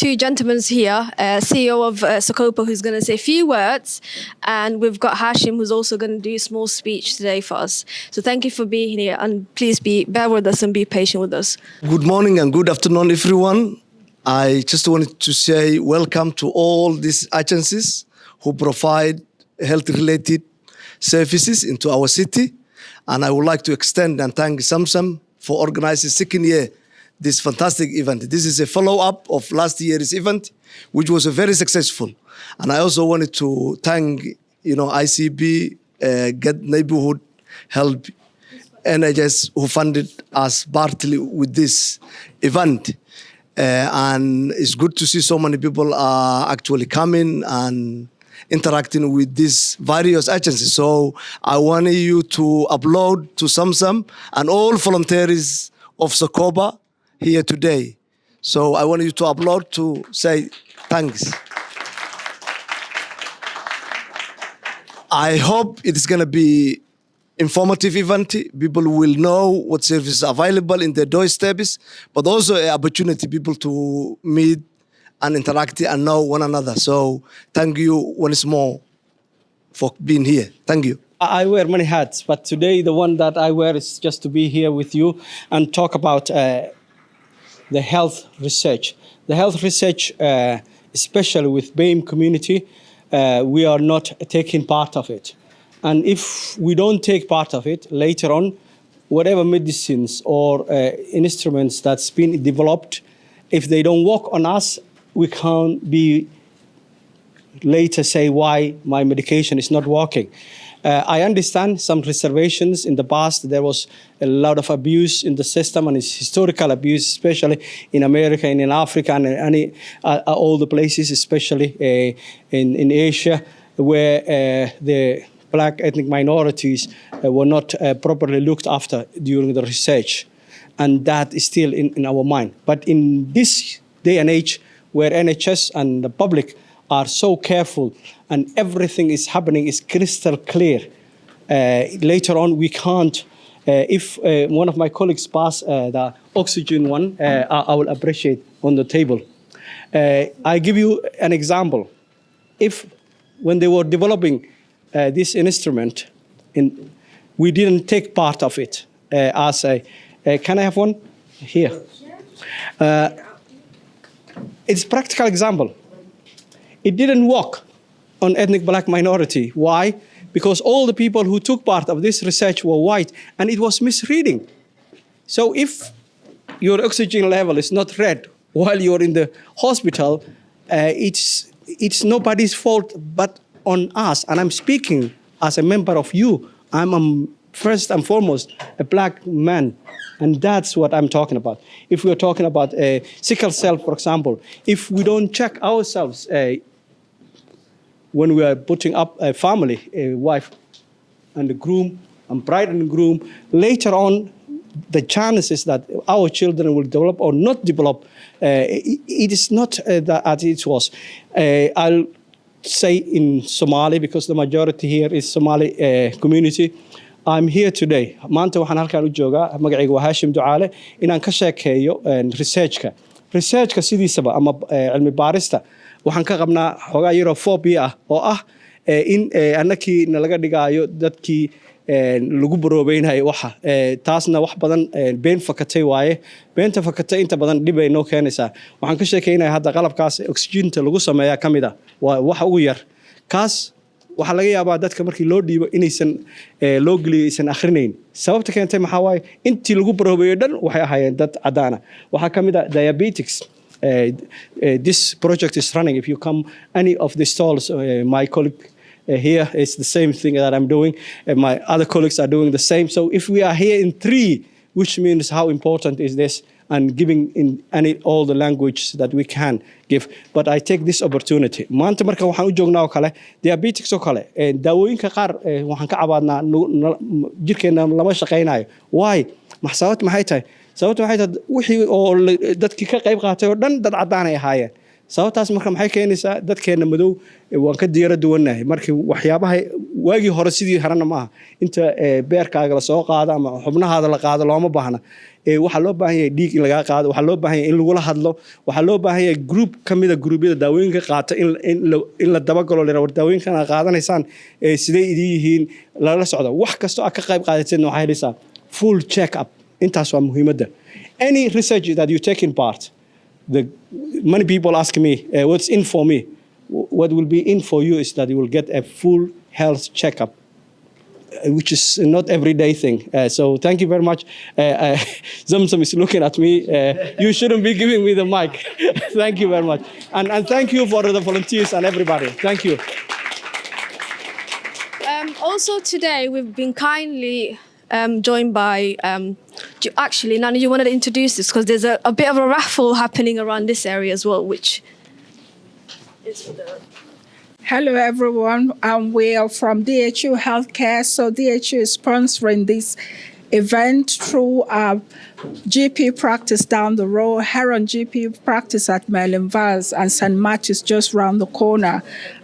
Two gentlemen here, CEO of SOCOPA, who's going to say a few words, and we've got Hashim, who's also going to do a small speech today for us. So thank you for being here, and please bear with us and be patient with us. Good morning and good afternoon, everyone. I just wanted to say welcome to all these agencies who provide health-related services into our city. And I would like to extend and thank Samsam for organizing second year this fantastic event. This is a follow-up of last year's event, which was very successful. And I also wanted to thank, ICB, Get Neighborhood Help, NHS, who funded us partly with this event. And it's good to see so many people are actually coming and interacting with these various agencies. So I want you to upload to Samsam and all volunteers of SOCOPA here today. So I want you to upload to say thanks. I hope it is going to be informative event. People will know what services are available in their doorsteps, but also an opportunity people to meet and interact and know one another. So thank you once more for being here. Thank you. I wear many hats, but today the one that I wear is just to be here with you and talk about the health research. The health research, especially with BAME community, we are not taking part of it. And if we don't take part of it, later on, whatever medicines or instruments that's been developed, if they don't work on us, we can't be later say why my medication is not working. I understand some reservations. In the past, there was a lot of abuse in the system, and it's historical abuse, especially in America and in Africa and all the places, especially in Asia, where the Black ethnic minorities were not properly looked after during the research. And that is still in our mind. But in this day and age, where NHS and the public are so careful and everything is happening is crystal clear. Later on, we can't, if one of my colleagues pass the oxygen one, I will appreciate on the table. I give you an example. If when they were developing this instrument, we didn't take part of it as a, can I have one? Here. It's a practical example. It didn't work on ethnic Black minority. Why? Because all the people who took part of this research were white, and it was misreading. So if your oxygen level is not red while you're in the hospital, it's it's nobody's fault but on us. And I'm speaking as a member of you. I'm first and foremost a black man. And that's what I'm talking about. If we're talking about sickle cell, for example, if we don't check ourselves when we are putting up a family, a wife and a groom, and bride and groom, later on, the chances that our children will develop or not develop, it is not as it was. I'll say in Somali, because the majority here is Somali community. I'm here today. Maanta waxaan halkaan u joogaa, magacayga waa Hashim Ducaale, inaan ka sheekeeyo researchka. Researchka sidiisaba ama cilmi baarista waxaan ka qabnaa xogaa yaroo phobia ah oo ah in annakii nalaga dhigaayo dadkii lagu baroobaynayo waxa taasna wax badan been fakatay waaye beenta fakatay inta badan dhib ay noo keenaysaa waxaan ka sheekeynayaa hadda qalabkaas oxygen-ta lagu sameeyaa kamid ah waa wax ugu yar kaas waxa laga yaabaa dadka markii loo dhiibo inaysan loo geliyo aysan akhrinayn sababta keentay maxaa waaye intii lagu baroobayo dhan waxay ahaayeen dad cadaan ah waxaa kamid ah diabetics. This project is running. If you come any of the stalls, my colleague here is the same thing that I'm doing. My other colleagues are doing the same. So if we are here in 3, which means how important is this, and giving in all the language that we can give. But I take this opportunity. Maanta marka waxaan u joognaa oo kale diabetics oo kale daawooyinka qaar waxaan ka cabaadnaa jirkeena lama shaqeynayo. Why? Maxsabad maxay tahay? sababta waxay tahay wixii oo dadkii ka qayb qaatay oo dhan dad cadaan ay ahaayeen sababtaas marka maxay keenaysaa dadkeena madow waan ka diyaar duwanahay markii waxyaabaha waagii hore sidii harana maaha inta beerkaaga la soo qaado ama xubnahaada la qaado looma baahna waxa loo baahan yahay dhiig in laga qaado waxa loo baahan yahay in lagu la hadlo waxa loo baahan yahay group kamida groupyada daawooyinka qaata in la dabagalo leeyahay war daawooyinkan qaadanaysaan sidee idin yihiin la socdo wax kasto ka qayb qaadateen waxay helaysaa full check up. Intaas waa muhiimadda. Any research that you take in part, many people ask me, what's in for me? What will be in for you is that you will get a full health checkup, which is not everyday thing. So thank you very much. Zamzam is looking at me. You shouldn't be giving me the mic. Thank you very much. And thank you for the volunteers and everybody. Thank you. Also today, we've been kindly joined by, actually, Nana, you wanted to introduce this because there's a bit of a raffle happening around this area as well, which is for the... Hello, everyone. We are from DHU Healthcare. So DHU is sponsoring this event through our GP practice down the road, Heron GP practice at Merlin Vals, and St. Matthew's just round the corner.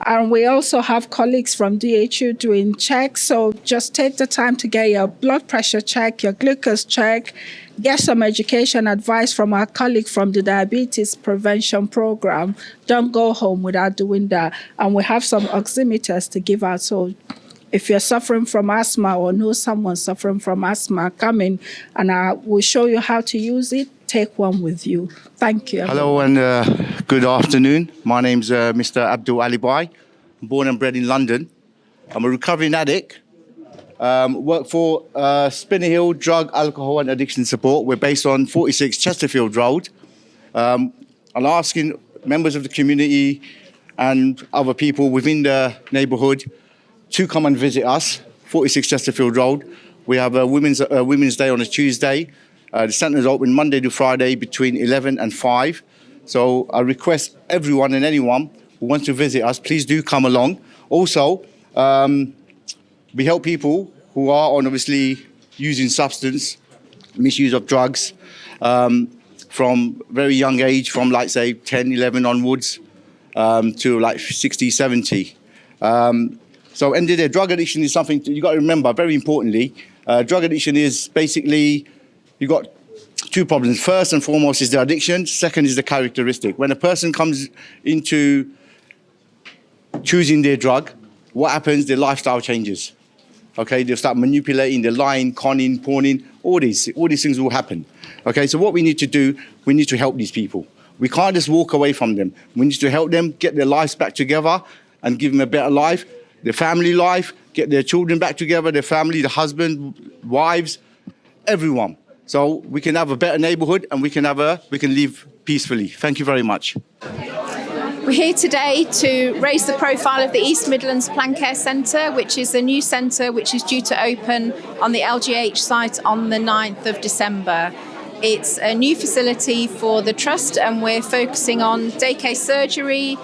And we also have colleagues from DHU doing checks. So just take the time to get your blood pressure check, your glucose check, get some education advice from our colleague from the Diabetes Prevention Program. Don't go home without doing that. And we have some oximeters to give out. So if you're suffering from asthma or know someone suffering from asthma, come in and I will show you how to use it. Take one with you. Thank you. Hello and good afternoon. My name's Mr. Abdul Ali Bai. I'm born and bred in London. I'm a recovering addict. Work for Spinner Hill Drug, Alcohol and Addiction Support. We're based on 46 Chesterfield Road. I'm asking members of the community and other people within the neighbourhood to come and visit us, 46 Chesterfield Road. We have a Women's Day on a Tuesday. The centre is open Monday to Friday between 11 and 5. So I request everyone and anyone who wants to visit us, please do come along. Also, we help people who are on obviously using substance, misuse of drugs, from very young age, from like say 10, 11 onwards, to like 60, 70. So end of the day, drug addiction is something you got to remember, very importantly. Drug addiction is basically, you got two problems. First and foremost is the addiction. Second is the characteristic. When a person comes into choosing their drug, what happens? Their lifestyle changes. Okay, they'll start manipulating, they're lying, conning, pawning, all these things will happen. Okay, so what we need to do, we need to help these people. We can't just walk away from them. We need to help them get their lives back together and give them a better life, their family life, get their children back together, their family, the husband, wives, everyone. So we can have a better neighborhood and we can live peacefully. Thank you very much. We're here today to raise the profile of the East Midlands Plan Care Centre, which is a new centre which is due to open on the LGH site on the 9th of December. It's a new facility for the Trust, and we're focusing on day case surgery,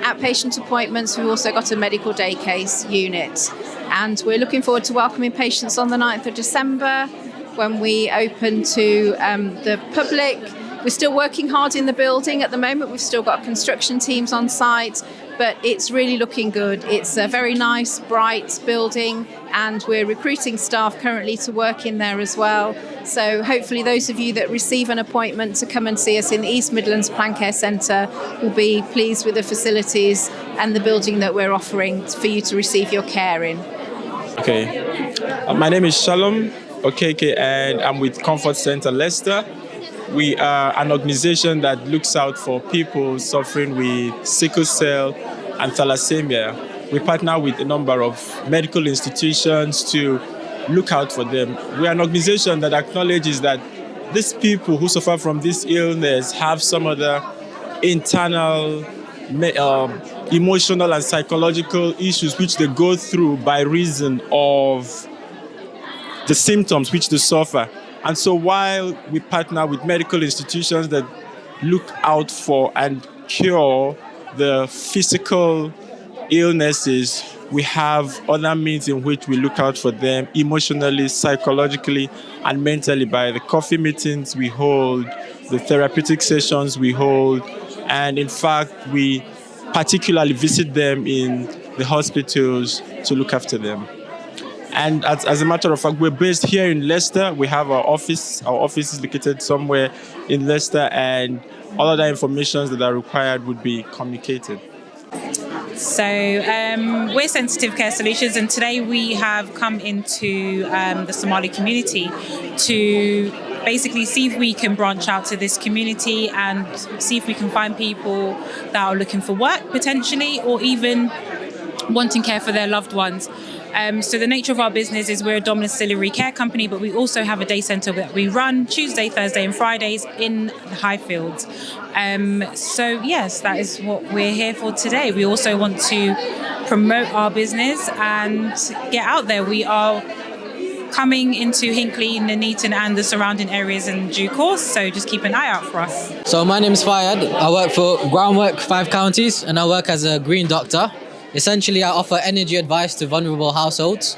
outpatient appointments. We've also got a medical day case unit. And we're looking forward to welcoming patients on the 9th of December when we open to the public. We're still working hard in the building at the moment. We've still got construction teams on site, but it's really looking good. It's a very nice, bright building, and we're recruiting staff currently to work in there as well. So hopefully those of you that receive an appointment to come and see us in the East Midlands Plan Care Centre will be pleased with the facilities and the building that we're offering for you to receive your care in. Okay, my name is Shalom Okeke, and I'm with Comfort Centre Leicester. We are an organization that looks out for people suffering with sickle cell and thalassemia. We partner with a number of medical institutions to look out for them. We are an organization that acknowledges that these people who suffer from this illness have some other internal emotional and psychological issues which they go through by reason of the symptoms which they suffer. And so while we partner with medical institutions that look out for and cure the physical illnesses, we have other means in which we look out for them emotionally, psychologically, and mentally by the coffee meetings we hold, the therapeutic sessions we hold, and in fact, we particularly visit them in the hospitals to look after them. And as a matter of fact, we're based here in Leicester. We have our office. Our office is located somewhere in Leicester, and all other information that are required would be communicated. So we're Sensitive Care Solutions, and today we have come into the Somali community to basically see if we can branch out to this community and see if we can find people that are looking for work potentially, or even wanting care for their loved ones. So the nature of our business is we're a domiciliary care company, but we also have a day centre that we run Tuesday, Thursday and Fridays in the Highfields. So yes, that is what we're here for today. We also want to promote our business and get out there. We are coming into Hinckley, Nuneaton and the surrounding areas in due course, so just keep an eye out for us. So my name is Fayad. I work for Groundwork 5 Counties and I work as a green doctor. Essentially, I offer energy advice to vulnerable households.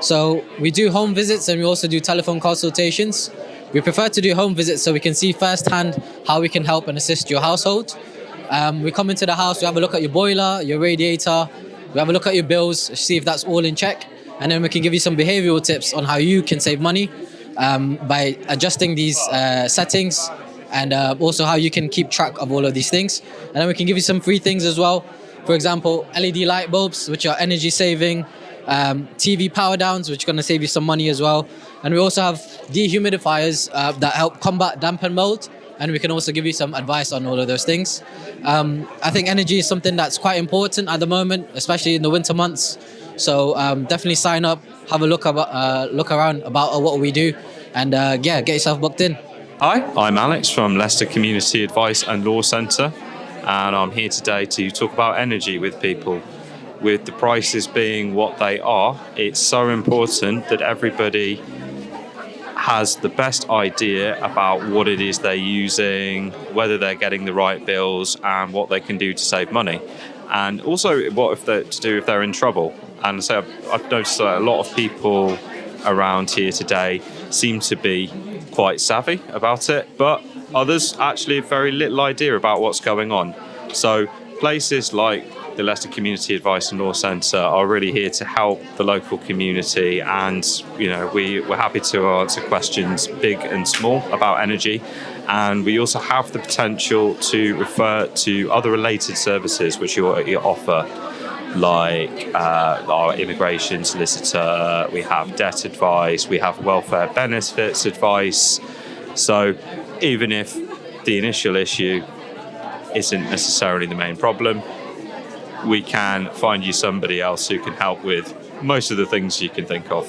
So we do home visits and we also do telephone consultations. We prefer to do home visits so we can see firsthand how we can help and assist your household. We come into the house, we have a look at your boiler, your radiator, we have a look at your bills, see if that's all in check. And then we can give you some behavioral tips on how you can save money by adjusting these settings, and also how you can keep track of all of these things. And then we can give you some free things as well. For example, LED light bulbs, which are energy saving, TV power downs, which are going to save you some money as well. And we also have dehumidifiers that help combat damp and mold. And we can also give you some advice on all of those things. I think energy is something that's quite important at the moment, especially in the winter months. So definitely sign up, have a look around about what we do, and get yourself booked in. Hi, I'm Alex from Leicester Community Advice and Law Centre, and I'm here today to talk about energy with people. With the prices being what they are, it's so important that everybody has the best idea about what it is they're using, whether they're getting the right bills, and what they can do to save money. And also what to do if they're in trouble. And so I've noticed that a lot of people around here today seem to be quite savvy about it, but others actually have very little idea about what's going on. So places like the Leicester Community Advice and Law Centre are really here to help the local community, and we're happy to answer questions big and small about energy. And we also have the potential to refer to other related services which you offer, like our immigration solicitor, we have debt advice, we have welfare benefits advice. So even if the initial issue isn't necessarily the main problem, we can find you somebody else who can help with most of the things you can think of.